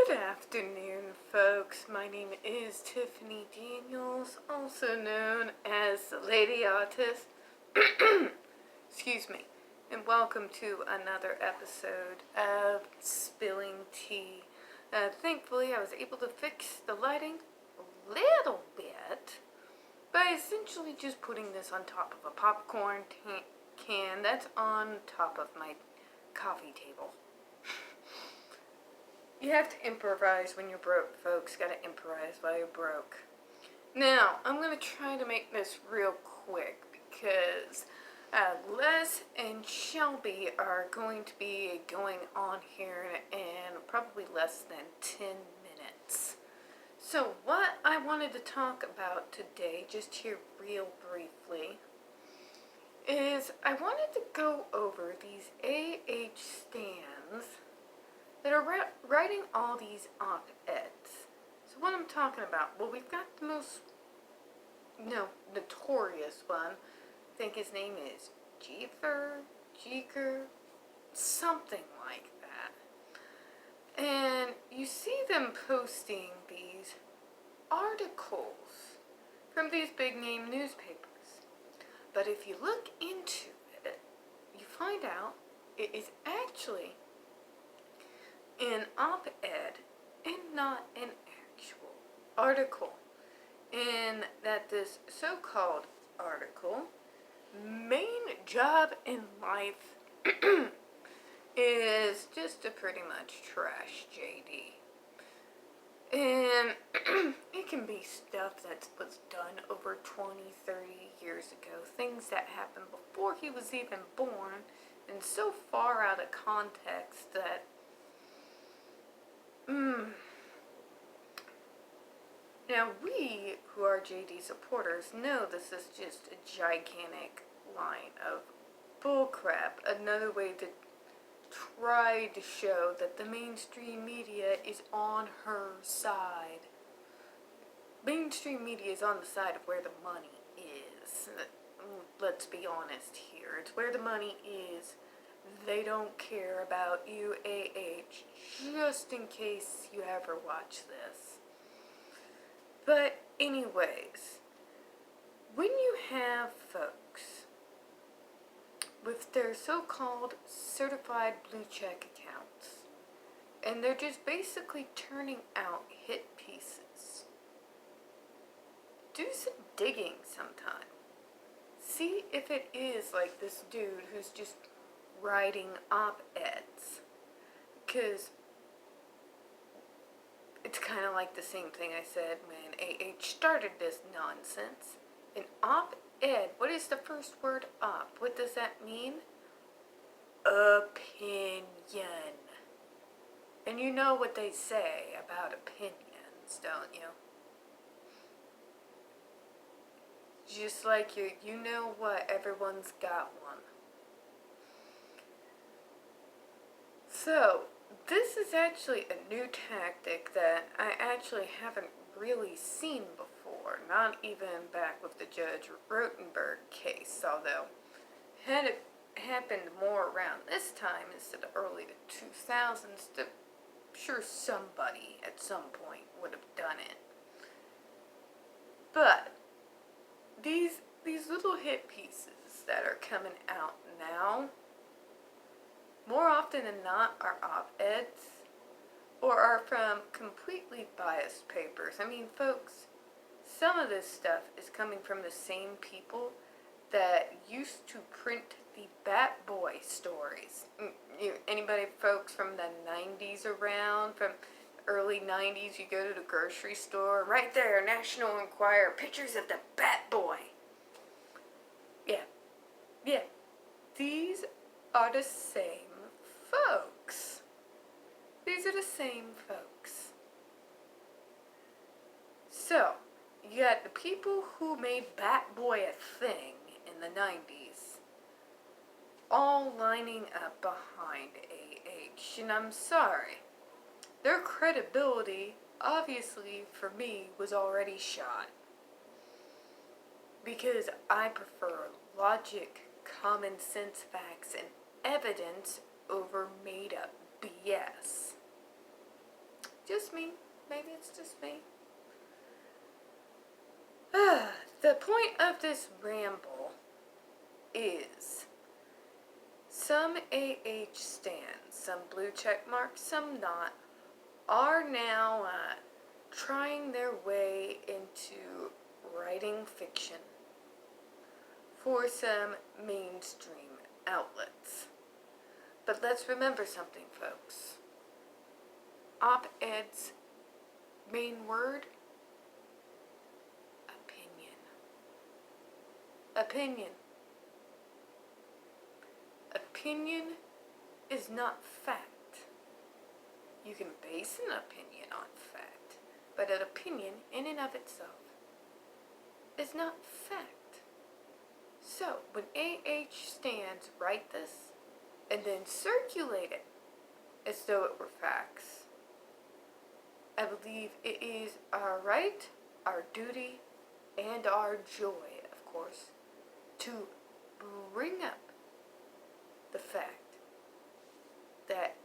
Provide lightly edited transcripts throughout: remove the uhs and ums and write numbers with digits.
Good afternoon, folks. My name is Tiffany Daniels, also known as the Lady Autist. Excuse me. And welcome to another episode of Spilling Tea. Thankfully, I was able to fix the lighting a little bit by essentially just putting this on top of a popcorn can that's on top of my coffee table. You have to improvise when you're broke, folks. Gotta improvise while you're broke. Now, I'm gonna try to make this real quick because Les and Shelby are going to be going on here in probably less than 10 minutes. So what I wanted to talk about today, just here real briefly, is I wanted to go over these AH stands that are writing all these op-eds. So what I'm talking about, well, we've got the most, notorious one. I think his name is Jeeker, something like that. And you see them posting these articles from these big name newspapers. But if you look into it, you find out it is actually an op-ed and not an actual article. And that this so-called article, main job in life, is just to pretty much trash JD. And it can be stuff that was done over 20, 30 years ago. Things that happened before he was even born, and so far out of context that Now, we who are JD supporters know this is just a gigantic line of bullcrap. Another way to try to show that the mainstream media is on her side. Mainstream media is on the side of where the money is. Let's be honest here. It's where the money is. They don't care about you, AH, just in case you ever watch this. But anyways, when you have folks with their so-called certified blue check accounts, and they're just basically turning out hit pieces, do some digging sometime. See if it is like this dude who's just writing op-eds, because it's kind of like the same thing I said when AH started this nonsense. An op-ed, what is the first word op? What does that mean? Opinion. And you know what they say about opinions, don't you? Just like you know what, everyone's got one. So, this is actually a new tactic that I actually haven't really seen before, not even back with the Judge Rotenberg case, although had it happened more around this time instead of early 2000s, I'm sure somebody at some point would have done it. But these little hit pieces that are coming out now, more often than not, are op-eds or are from completely biased papers. I mean, folks, some of this stuff is coming from the same people that used to print the Bat Boy stories. Anybody, folks, from the 90s around, from early 90s, you go to the grocery store, right there, National Enquirer, pictures of the Bat Boy. Yeah. These are the same folks. These are the same folks. So, you got the people who made Bat Boy a thing in the 90s, all lining up behind AH. And I'm sorry, their credibility, obviously, for me, was already shot. Because I prefer logic, common sense facts, and evidence over made up BS. just me. Maybe it's just me. The point of this ramble is some AH stands, some blue check marks, some not, are now trying their way into writing fiction for some mainstream outlets. But let's remember something, folks. Op-ed's main word: opinion. Opinion. Opinion is not fact. You can base an opinion on fact, but an opinion in and of itself is not fact. So, when AH stands write this and then circulate it as though it were facts, I believe it is our right, our duty, and our joy, of course, to bring up the fact that,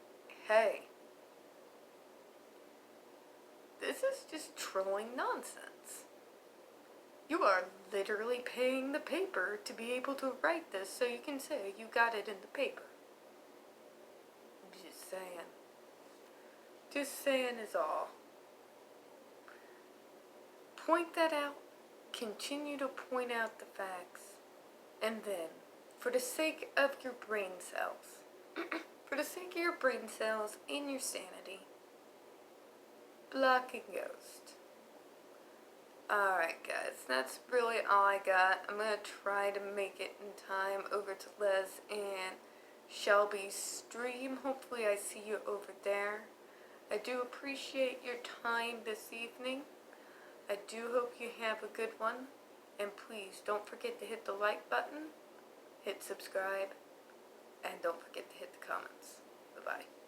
hey, this is just trolling nonsense. You are literally paying the paper to be able to write this so you can say you got it in the paper. I'm just saying. Just saying is all. Point that out. Continue to point out the facts. And then, for the sake of your brain cells, for the sake of your brain cells and your sanity, block and ghost. Alright guys, that's really all I got. I'm going to try to make it in time over to Les and Shelby's stream. Hopefully I see you over there. I do appreciate your time this evening. I do hope you have a good one. And please don't forget to hit the like button, hit subscribe, and don't forget to hit the comments. Bye-bye.